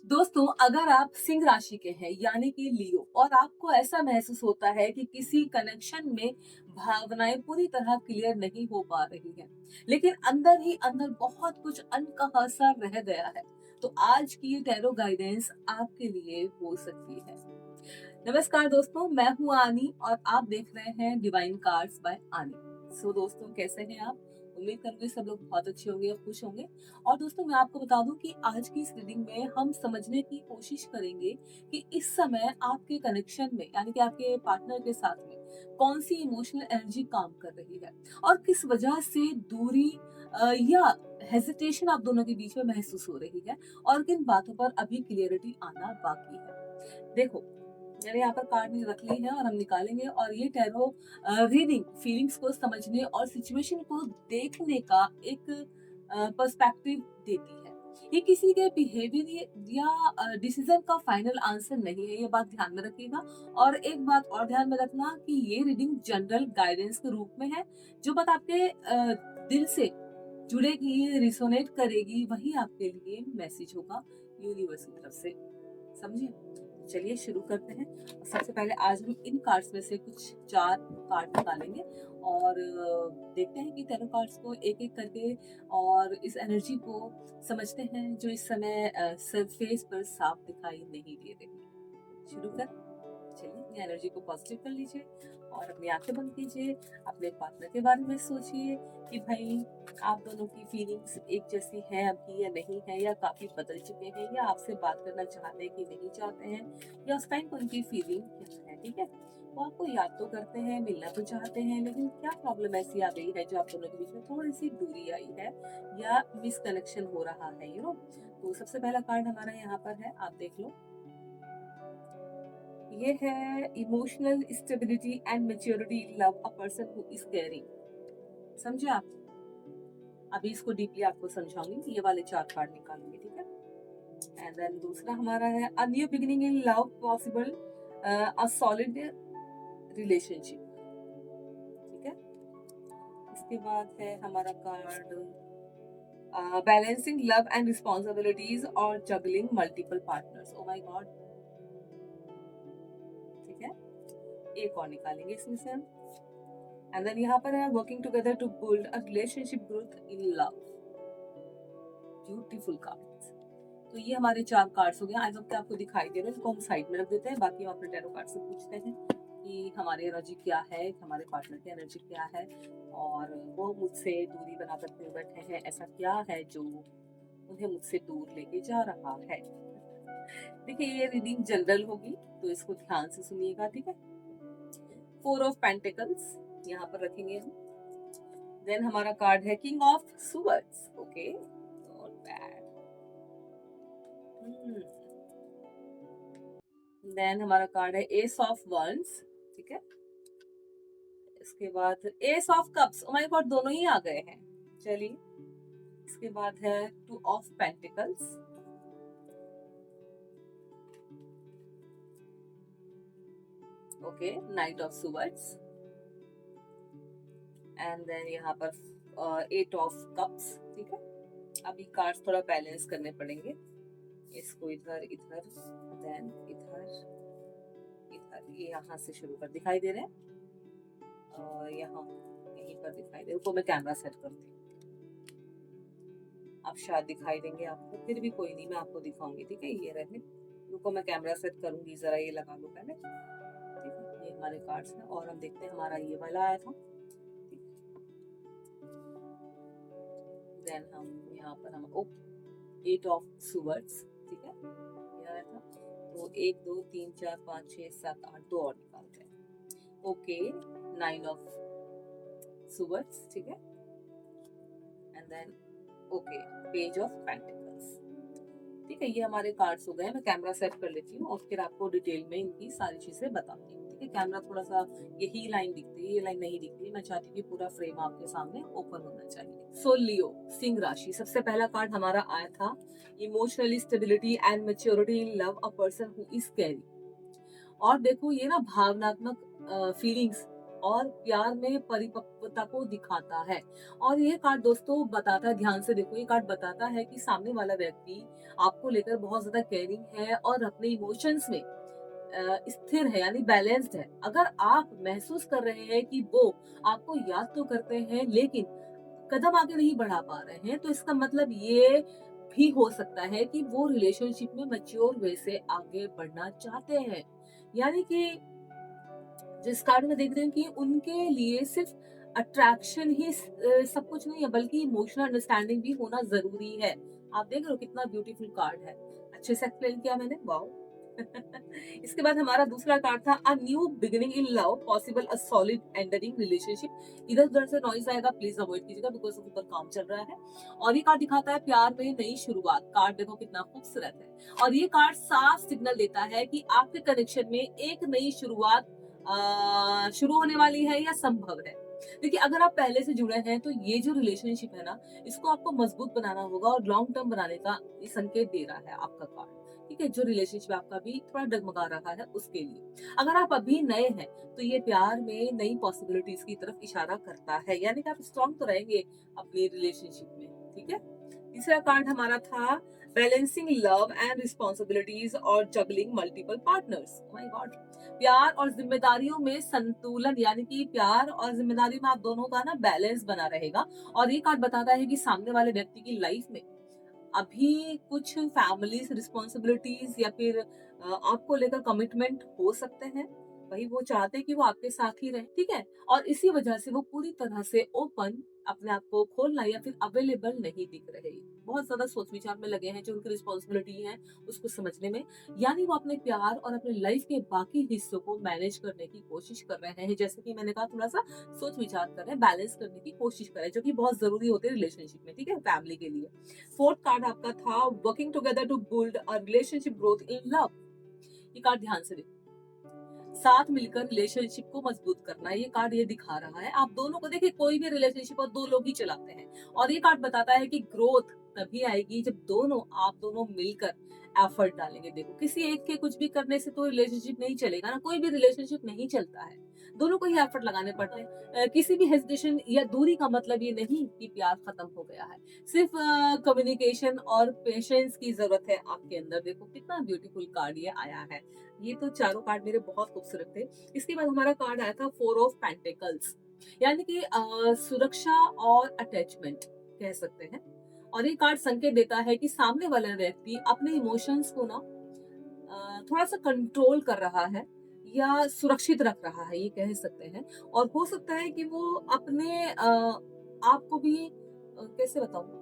दोस्तों, अगर आप सिंह राशि के हैं यानी कि लियो और आपको ऐसा महसूस होता है कि किसी कनेक्शन में भावनाएं पूरी तरह क्लियर नहीं हो पा रही हैं, लेकिन अंदर ही अंदर बहुत कुछ अनकहा सा रह गया है, तो आज की ये टैरो गाइडेंस आपके लिए हो सकती है। नमस्कार दोस्तों, मैं हूँ आनी और आप देख रहे हैं डिवाइन कार्ड्स बाय आनी। सो दोस्तों, कैसे हैं आप? उम्मीद करूंगी सब लोग बहुत अच्छे होंगे और खुश होंगे। और दोस्तों, मैं आपको बता दूं कि आज की इस रीडिंग में हम समझने की कोशिश करेंगे कि इस समय आपके कनेक्शन में यानी कि आपके पार्टनर के साथ में कौन सी इमोशनल एनर्जी काम कर रही है और किस वजह से दूरी या हेजिटेशन आप दोनों के बीच में महसूस हो रही है और किन बातों पर अभी क्लियरिटी आना बाकी है। देखो, मैंने यहाँ पर कार्ड रख ली है और हम निकालेंगे और ये टैरो रीडिंग फीलिंग्स को समझने और सिचुएशन को देखने का एक पर्सपेक्टिव देती है। ये किसी के बिहेवियर या डिसीजन का फाइनल आंसर नहीं है, ये बात ध्यान में रखिएगा। और एक बात और ध्यान में रखना कि ये रीडिंग जनरल गाइडेंस के रूप में है। जो बात आपके दिल से जुड़ेगी, रिसोनेट करेगी, वही आपके लिए मैसेज होगा यूनिवर्स की तरफ से। समझिए? चलिए शुरू करते हैं। सबसे पहले आज हम इन कार्ड्स में से कुछ 4 कार्ड निकालेंगे और देखते हैं कि टैरो कार्ड्स को एक-एक करके और इस एनर्जी को समझते हैं जो इस समय सरफेस पर साफ दिखाई नहीं दे रही। शुरू करें? चलिए अपनी एनर्जी को पॉजिटिव कर लीजिए और अपनी आंखें बंद कीजिए। अपने पार्टनर के बारे में सोचिए कि भाई आप दोनों की फीलिंग्स एक जैसी है अभी या नहीं है, या काफी बदल चुके हैं, या आपसे बात करना चाहते हैं कि नहीं चाहते हैं, या उस टाइम पर उनकी फीलिंग क्या है। ठीक है, वो आपको याद तो करते हैं, मिलना तो चाहते हैं, लेकिन क्या प्रॉब्लम ऐसी आ गई है जो आप दोनों के बीच में थोड़ी सी दूरी आई है या मिसकनेक्शन हो रहा है, तो सबसे पहला कार्ड हमारा यहाँ पर है, आप देख लो। ये है emotional stability and maturity love a person who is caring. समझे आप? अभी इसको डीपली आपको समझाऊंगी, ये वाले 4 कार्ड निकालूंगी, ठीक है। एंड देन दूसरा हमारा है a new beginning in love possible, a solid relationship. ठीक है, इसके बाद है हमारा card balancing love and responsibilities और juggling multiple partners. Oh my God. ठीक है, एक और निकालेंगे इसमें से हम। एंड देन यहाँ पर है working together to build a relationship growth in love. Beautiful cards. तो ये हमारे 4 कार्ड्स हो गए। आई होप कि आपको दिखाई दे रहे हैं, इनको हम साइड में रख देते हैं। बाकी हम अपने टैरो कार्ड से पूछते हैं कि हमारी एनर्जी क्या है, हमारे पार्टनर की एनर्जी क्या है, और वो मुझसे दूरी बनाकर क्यों बैठे हैं, ऐसा क्या है जो उन्हें मुझसे दूर लेके जा रहा है। देखिए, ये रीडिंग जनरल होगी तो इसको ध्यान से सुनिएगा, ठीक है। 4 ऑफ पेंटिकल्स यहाँ पर रखेंगे हम। देन हमारा कार्ड है king of swords. Okay, not bad. Then हमारा कार्ड है एस ऑफ वंस। ठीक है, इसके बाद ace of cups. Oh my God, दोनों ही आ गए हैं। चलिए, इसके बाद है two of pentacles. Okay, knight of swords. And then यहाँ पर 8 ऑफ कप्स। ठीक है, अभी कार्ड्स थोड़ा बैलेंस करने पड़ेंगे। इसको इधर इधर, देन इधर इधर, ये यहाँ से शुरू कर, दिखाई दे रहे हैं, यहाँ यहीं पर दिखाई दे। रुको, मैं कैमरा सेट करती हूँ। आप शायद दिखाई देंगे आपको, फिर भी कोई नहीं, मैं आपको दिखाऊंगी। ठीक है, ये रहे। रुको, मैं कैमरा सेट करूंगी, जरा ये लगा लो पहले। ठीक है, ये हमारे कार्ड्स हैं और हम देखते हैं हमारा ये वाला आया था। देन हम यहाँ पर हम 8 ऑफ सुवर्ड्स। ठीक है, ये आया था। तो 1 2 3 4 5 6 7 8, 2 और निकालते हैं। Okay, 9 of swords. ठीक है, and then okay, page of pentacles. ठीक है, ये हमारे कार्ड्स हो गए। मैं कैमरा सेट कर लेती हूँ और फिर आपको डिटेल में इनकी सारी चीजें बताती हूँ। ठीक है, कैमरा थोड़ा सा, यही लाइन दिखती है, ये लाइन नहीं दिखती है। मैं चाहती हूँ कि पूरा फ्रेम आपके सामने ओपन होना चाहिए। सो लियो, सिंह राशि। सबसे पहला कार्ड हमारा आया था emotionally stability and maturity in love a person who is carry. और देखो, ये ना भावनात्मक फीलिंग्स और प्यार में परिपक्वता को दिखाता है। और ये कार्ड दोस्तों बताता है, ध्यान से देखो, ये कार्ड बताता है कि सामने वाला व्यक्ति आपको लेकर बहुत ज्यादा केयरिंग है और अपने इमोशंस में स्थिर है, यानी बैलेंस्ड है। अगर आप महसूस कर रहे हैं कि वो आपको याद तो करते हैं लेकिन कदम आगे नहीं बढ़ा पा रहे हैं, तो इसका मतलब ये भी हो सकता है कि वो रिलेशनशिप में मैच्योर वे से आगे बढ़ना चाहते हैं। यानी कि जिस कार्ड में देख रहे हैं कि उनके लिए सिर्फ अट्रैक्शन ही सब कुछ नहीं है, बल्कि इमोशनल अंडरस्टैंडिंग भी होना जरूरी है। आप देख रहे हो कितना ब्यूटीफुल कार्ड है। अच्छे से एक्सप्लेन किया मैंने, वाओ। इसके बाद हमारा दूसरा कार्ड था a new beginning in love possible a solid enduring relationship. इधर उधर से नॉइज आएगा, प्लीज अवॉइड कीजिएगा बिकॉज ऊपर काम चल रहा है। और ये कार्ड दिखाता है प्यार में नई शुरुआत। कार्ड देखो कितना खूबसूरत है। और ये कार्ड साफ सिग्नल देता है कि आपके कनेक्शन में एक नई शुरुआत शुरू होने वाली है या संभव है। देखिए, अगर आप पहले से जुड़े हैं तो ये जो रिलेशनशिप है ना, इसको आपको मजबूत बनाना होगा और लॉन्ग टर्म बनाने का ये संकेत दे रहा है आपका कार्ड। ठीक है, जो रिलेशनशिप आपका भी थोड़ा डगमगा रहा है उसके लिए। अगर आप अभी नए हैं तो ये प्यार में नई पॉसिबिलिटीज की तरफ इशारा करता है, यानी कि आप स्ट्रॉन्ग तो रहेंगे अपनी रिलेशनशिप में। ठीक है। तीसरा कार्ड हमारा था बैलेंसिंग लव एंड रिस्पॉन्सिबिलिटीज और juggling multiple partners. My God. प्यार और जिम्मेदारियों में संतुलन, यानी कि प्यार और जिम्मेदारी में आप दोनों का ना बैलेंस बना रहेगा। और ये कार्ड बताता है कि सामने वाले व्यक्ति की लाइफ में अभी कुछ फैमिली रिस्पॉन्सिबिलिटीज या फिर आपको लेकर कमिटमेंट हो सकते हैं। वही वो चाहते हैं कि वो आपके साथ ही रहे। ठीक है। और इसी वजह से वो पूरी तरह से ओपन, अपने आप को खोलना या फिर अवेलेबल नहीं दिख रहे। बहुत ज्यादा सोच विचार में लगे हैं, जो उनकी रिस्पॉन्सिबिलिटी है उसको समझने में। यानी वो अपने प्यार और अपने लाइफ के बाकी हिस्सों को मैनेज करने की कोशिश कर रहे हैं। जैसे कि मैंने कहा, थोड़ा सा सोच विचार कर रहे हैं, बैलेंस करने की कोशिश कर रहे हैं, जो कि बहुत जरूरी होते हैं रिलेशनशिप में। ठीक है, फैमिली के लिए। फोर्थ कार्ड आपका था working together to build a relationship growth in love. ये कार्ड ध्यान से देखो, साथ मिलकर रिलेशनशिप को मजबूत करना। ये कार्ड ये दिखा रहा है आप दोनों को। देखिए, कोई भी रिलेशनशिप और दो लोग ही चलाते हैं। और ये कार्ड बताता है कि ग्रोथ तभी आएगी जब आप दोनों मिलकर एफर्ट डालेंगे। देखो, किसी एक के कुछ भी करने से तो रिलेशनशिप नहीं चलेगा ना, कोई भी रिलेशनशिप नहीं चलता है। दोनों को ही एफर्ट लगाने पड़ते हैं। किसी भी हेजिटेशन या दूरी का मतलब ये नहीं कि प्यार खत्म हो गया है। सिर्फ कम्युनिकेशन और पेशेंस की जरूरत है आपके अंदर। देखो कितना ब्यूटीफुल कार्ड ये आया है। ये तो चारों कार्ड मेरे बहुत खूबसूरत थे। इसके बाद हमारा कार्ड आया था फोर ऑफ पेंटिकल्स, यानी कि सुरक्षा और अटैचमेंट कह सकते हैं। और ये कार्ड संकेत देता है कि सामने वाला व्यक्ति अपने इमोशंस को ना थोड़ा सा कंट्रोल कर रहा है या सुरक्षित रख रहा है, ये कह सकते हैं। और हो सकता है कि वो अपने आप को भी कैसे बताऊं,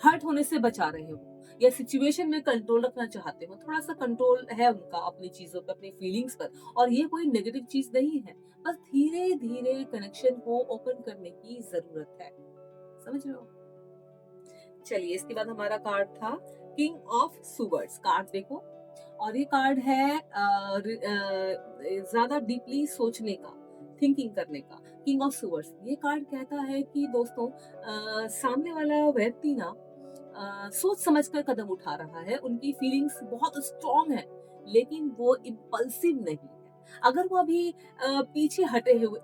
हर्ट होने से बचा रहे हो या सिचुएशन में कंट्रोल रखना चाहते हो। थोड़ा सा कंट्रोल है उनका अपनी चीजों पर, अपनी फीलिंग्स पर। और ये कोई नेगेटिव चीज नहीं है, बस धीरे धीरे कनेक्शन को ओपन करने की जरूरत है। समझ रहे हो। चलिए, इसके बाद हमारा कार्ड था किंग ऑफ सुवर्ड्स। कार्ड देखो, और ये कार्ड है ज्यादा डीपली सोचने का, थिंकिंग करने का। किंग ऑफ सुवर्ड्स ये कार्ड कहता है कि दोस्तों, सामने वाला व्यक्ति ना सोच समझ कर कदम उठा रहा है। उनकी फीलिंग्स बहुत स्ट्रॉन्ग है, लेकिन वो इम्पल्सिव नहीं है। अगर वो अभी पीछे हटे हुए,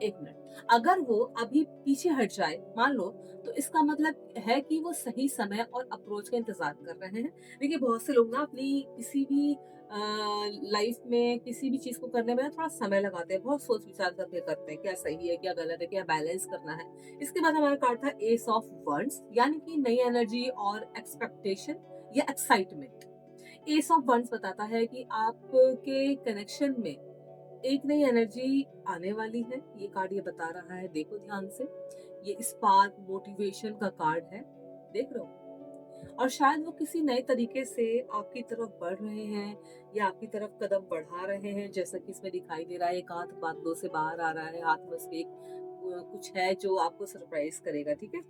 एक मिनट, अगर वो अभी पीछे हट जाए मान लो, तो इसका मतलब है कि वो सही समय और अप्रोच का इंतजार कर रहे हैं। देखिए, बहुत से लोग ना अपनी किसी भी लाइफ में किसी भी चीज को करने में ना थोड़ा समय लगाते हैं, बहुत सोच विचार करके करते हैं क्या सही है क्या गलत है, क्या बैलेंस करना है। इसके बाद हमारा कार्ड था एस ऑफ वंस, यानी कि नई एनर्जी और एक्सपेक्टेशन या एक्साइटमेंट। एस ऑफ वंस बताता है कि आपके कनेक्शन में एक नई एनर्जी आने वाली है। ये कार्ड ये बता रहा है, देखो ध्यान से। ये स्पार्क मोटिवेशन का कार्ड है, देख रहे हो। और शायद वो किसी नए तरीके से आपकी तरफ बढ़ रहे हैं या आपकी तरफ कदम बढ़ा रहे हैं, जैसा कि इसमें दिखाई दे रहा है। एक हाथ बादलों से बाहर आ रहा है, हाथ में उसके एक कुछ है जो आपको सरप्राइज करेगा। ठीक है,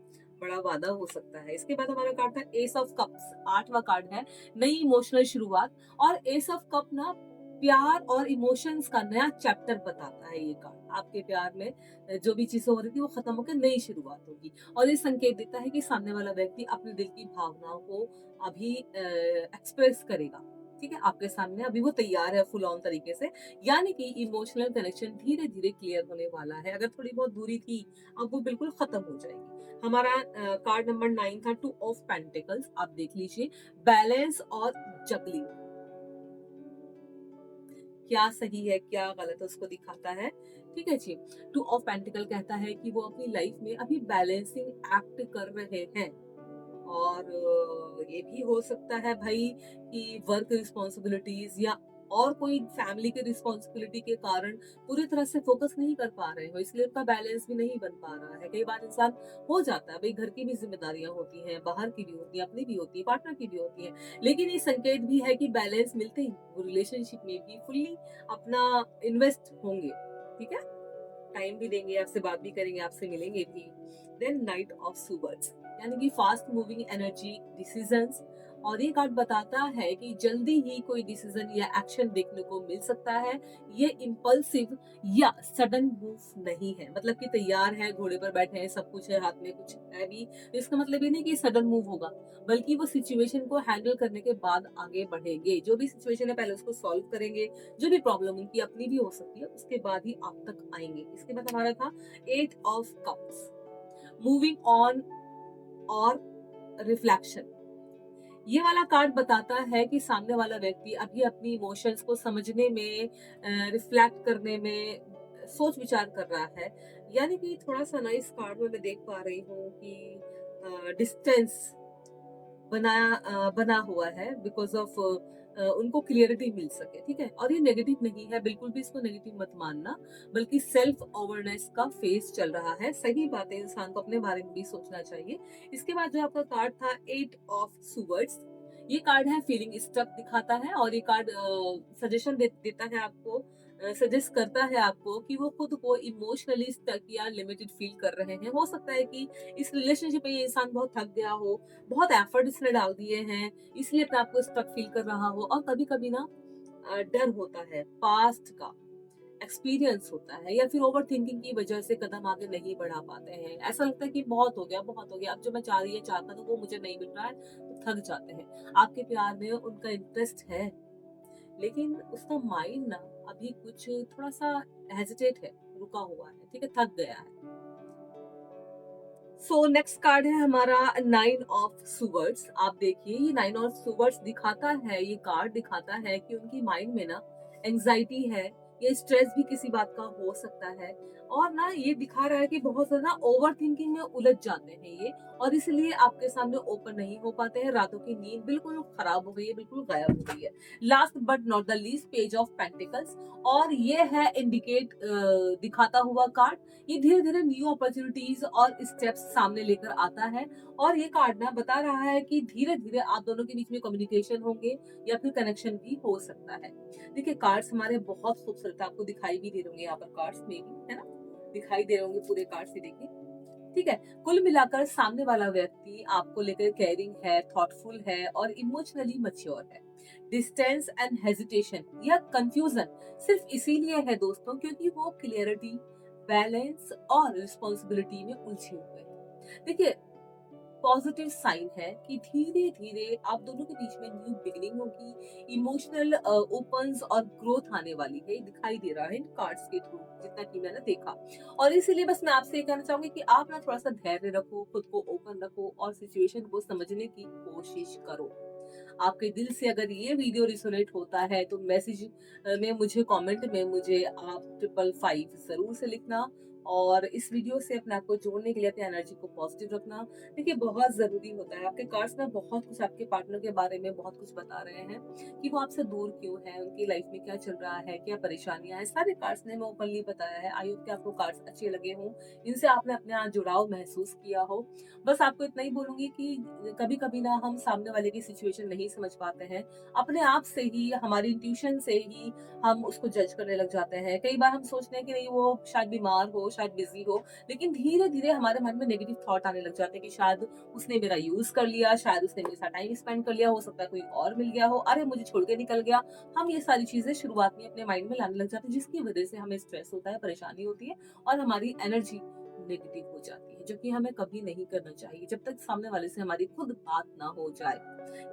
बड़ा वादा हो सकता है। इसके बाद हमारा कार्ड था एस ऑफ कप्स, आठवां कार्ड है नई इमोशनल शुरुआत। और एस ऑफ कप ना प्यार और इमोशंस का नया चैप्टर बताता है। ये कार्ड आपके प्यार में जो भी चीजें हो रही थी वो खत्म होकर नई शुरुआत होगी। और ये संकेत देता है कि सामने वाला व्यक्ति अपने दिल की भावनाओं को अभी एक्सप्रेस करेगा। ठीक है, आपके सामने अभी वो तैयार है फुल ऑन तरीके से, यानी कि इमोशनल कनेक्शन धीरे धीरे क्लियर होने वाला है। अगर थोड़ी बहुत दूरी थी, अब वो बिल्कुल खत्म हो जाएगी। हमारा कार्ड नंबर 9 था, 2 ऑफ पेंटिकल्स। आप देख लीजिए, बैलेंस और जगलिंग, क्या सही है क्या गलत है उसको दिखाता है। ठीक है जी। 2 ऑफ पेंटिकल कहता है कि वो अपनी लाइफ में अभी बैलेंसिंग एक्ट कर रहे हैं, और ये भी हो सकता है भाई कि वर्क रिस्पॉन्सिबिलिटीज या और कोई फैमिली की रिस्पॉन्सिबिलिटी के कारण पूरी तरह से फोकस नहीं कर पा रहे हो, इसलिए उनका बैलेंस भी नहीं बन पा रहा है। कई बार इंसान हो जाता है भाई, घर की भी जिम्मेदारियां होती हैं, बाहर की भी होती है, अपनी भी होती है, पार्टनर की भी होती है, लेकिन ये संकेत भी है कि बैलेंस मिलते ही वो रिलेशनशिप में भी फुल्ली अपना इन्वेस्ट होंगे। ठीक है, टाइम भी देंगे, आपसे बात भी करेंगे, आपसे मिलेंगे भी। देन नाइट ऑफ सुवर्ड्स, यानी कि फास्ट मूविंग एनर्जी, डिसीजंस, और ये कार्ड बताता है कि जल्दी ही कोई डिसीजन या एक्शन देखने को मिल सकता है। ये इम्पल्सिव या सडन मूव नहीं है, मतलब कि तैयार है, घोड़े पर बैठे हैं, सब कुछ है, हाथ में कुछ है भी, तो इसका मतलब ये नहीं कि सडन मूव होगा, बल्कि वो सिचुएशन को हैंडल करने के बाद आगे बढ़ेंगे। जो भी सिचुएशन है पहले उसको सॉल्व करेंगे, जो भी प्रॉब्लम उनकी अपनी भी हो सकती है, उसके बाद ही आप तक आएंगे। इसके बाद हमारा था 8 ऑफ कप्स, मूविंग ऑन और रिफ्लेक्शन। ये वाला कार्ड बताता है कि सामने वाला व्यक्ति अभी अपनी इमोशंस को समझने में, रिफ्लेक्ट करने में, सोच विचार कर रहा है। यानी कि थोड़ा सा ना इस कार्ड में मैं देख पा रही हूँ कि डिस्टेंस बना हुआ है, बिकॉज ऑफ उनको क्लियरिटी मिल सके। ठीक है, और ये नेगेटिव नहीं है, बिल्कुल भी इसको नेगेटिव मत मानना, बल्कि सेल्फ अवेयरनेस का फेज चल रहा है। सही बात है, इंसान को अपने बारे में भी सोचना चाहिए। इसके बाद जो आपका कार्ड था 8 ऑफ सुवर्ड्स, ये कार्ड है फीलिंग स्टक दिखाता है, और ये कार्ड सजेशन देता है आपको, सजेस्ट करता है आपको कि वो खुद को इमोशनली स्टक या लिमिटेड फील कर रहे हैं। हो सकता है कि इस रिलेशनशिप में ये इंसान बहुत थक गया हो, बहुत एफर्ट इसने डाल दिए हैं, इसलिए अपने आप को स्टक फील कर रहा हो। और कभी कभी ना डर होता है, पास्ट का एक्सपीरियंस होता है, या फिर ओवर थिंकिंग की वजह से कदम आगे नहीं बढ़ा पाते हैं। ऐसा लगता है कि बहुत हो गया, बहुत हो गया, अब जो मैं चाह रही है चाहता तो वो मुझे नहीं मिल रहा है, तो थक जाते हैं। आपके प्यार में उनका इंटरेस्ट है, लेकिन उसका माइंड ना अभी कुछ थोड़ा सा हेजिटेट है, रुका हुआ है, ठीक है, थक गया है। सो नेक्स्ट कार्ड है हमारा 9 ऑफ सुवर्ड्स। आप देखिए, ये 9 ऑफ सुवर्ड्स दिखाता है, ये कार्ड दिखाता है कि उनकी माइंड में ना एंजाइटी है, ये स्ट्रेस भी किसी बात का हो सकता है, और ना ये दिखा रहा है कि बहुत ज्यादा ओवर थिंकिंग में उलझ जाते हैं ये, और इसलिए आपके सामने ओपन नहीं हो पाते हैं। रातों की नींद बिल्कुल खराब हो गई है, बिल्कुल गायब हो गई है। Last but not the least, page of pentacles, और ये है इंडिकेट दिखाता हुआ कार्ड। ये धीरे धीरे न्यू अपॉर्चुनिटीज और स्टेप्स सामने लेकर आता है, और ये कार्ड ना बता रहा है कि धीरे धीरे आप दोनों के बीच में कम्युनिकेशन होंगे, या फिर कनेक्शन भी हो सकता है। देखिए, कार्ड्स हमारे बहुत खूबसूरत आपको दिखाई भी दे होंगे, यहाँ पर कार्ड्स में भी है ना, दिखाई दे रहे होंगे पूरे कार्ड्स ही, देखिए। ठीक है, कुल मिलाकर सामने वाला व्यक्ति आपको लेकर केयरिंग है, थॉटफुल है, और इमोशनली मैच्योर है। डिस्टेंस एंड हेजिटेशन या कंफ्यूजन सिर्फ इसीलिए है दोस्तों, क्योंकि वो क्लियरिटी, बैलेंस और रिस्पॉन्सिबिलिटी में उलझे हुए हैं। देखिए, पॉजिटिव साइन है कि धीरे धीरे आप दोनों के बीच में न्यू बिगिनिंग होगी, इमोशनल ओपन्स और ग्रोथ आने वाली है, दिखाई दे रहा है इन कार्ड्स के थ्रू, जितना कि मैंने देखा। और इसीलिए बस मैं आपसे ये कहना चाहूंगी कि आप ना थोड़ा सा धैर्य रखो, खुद को ओपन रखो, और सिचुएशन को समझने की कोशिश करो। आपके दिल से अगर ये वीडियो रिसोनेट होता है तो मैसेज में मुझे, कमेंट में मुझे आप 555 जरूर से लिखना, और इस वीडियो से अपने आप को जोड़ने के लिए अपनी एनर्जी को पॉजिटिव रखना। देखिए, बहुत जरूरी होता है। आपके कार्ड्स ना बहुत कुछ आपके पार्टनर के बारे में बहुत कुछ बता रहे हैं, कि वो आपसे दूर क्यों है, उनकी लाइफ में क्या चल रहा है, क्या परेशानियां हैं, सारे कार्ड्स ने मैं ओपनली बताया है। आई होप कि आपको कार्ड्स अच्छे लगे हों, इनसे आपने अपने यहाँ जुड़ाव महसूस किया हो। बस आपको इतना ही बोलूंगी कि कभी कभी ना हम सामने वाले की सिचुएशन नहीं समझ पाते हैं, अपने आप से ही, हमारी इंट्यूशन से ही हम उसको जज करने लग जाते हैं। कई बार हम सोचते हैं कि नहीं, वो शायद बीमार हो, शायद बिजी हो, लेकिन धीरे धीरे हमारे मन में नेगेटिव थॉट आने लग जाते हैं कि शायद उसने मेरा यूज कर लिया, शायद उसने मेरे साथ टाइम स्पेंड कर लिया, हो सकता है कोई और मिल गया हो, अरे मुझे छोड़ के निकल गया। हम ये सारी चीजें शुरुआत में अपने माइंड में लाने लग जाते हैं, जिसकी वजह से हमें स्ट्रेस होता है, परेशानी होती है, और हमारी एनर्जी नेगेटिव हो जाती है। हैं, जो कि हमें कभी नहीं करना चाहिए, जब तक सामने वाले से हमारी खुद बात ना हो जाए।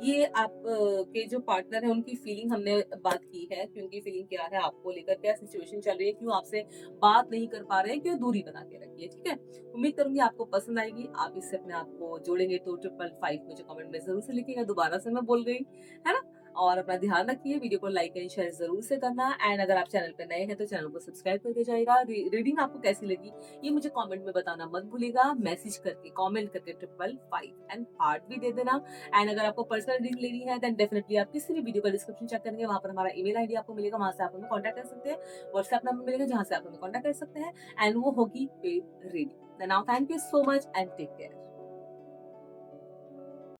ये आप के जो पार्टनर हैं उनकी फीलिंग हमने बात की है कि उनकी फीलिंग क्या है आपको लेकर, क्या सिचुएशन चल रही है, क्यों आपसे बात नहीं कर पा रहे हैं, क्यों दूरी बना के रखी है, ठीक है? उम्मीद करूँगी आपको पसंद आएगी, आप इससे अपने आप को जोड़ेंगे तो 555 मुझे कमेंट में ज़रूर से लिखिएगा, दोबारा से मैं बोल गई, है ना? और अपना ध्यान रखिए, वीडियो को लाइक एंड शेयर ज़रूर से करना एंड अगर आप चैनल पे नए हैं तो चैनल को सब्सक्राइब करके जाइएगा। रीडिंग आपको कैसी लगी ये मुझे कमेंट में बताना मत भूलिएगा, मैसेज करके, कमेंट करके 555 एंड हार्ट भी दे देना। एंड अगर आपको पर्सनल रीडिंग लेनी है देन डेफिनिटली आप किसी भी वीडियो का डिस्क्रिप्शन चेक करेंगे, वहाँ पर हमारा ईमेल आईडी आपको मिलेगा, वहाँ से आप हमें कॉन्टैक्ट कर सकते हैं। व्हाट्सएप नंबर मिलेगा जहाँ से आप हमें कॉन्टैक्ट कर सकते हैं एंड वो होगी paid reading. Now thank you so much and take care.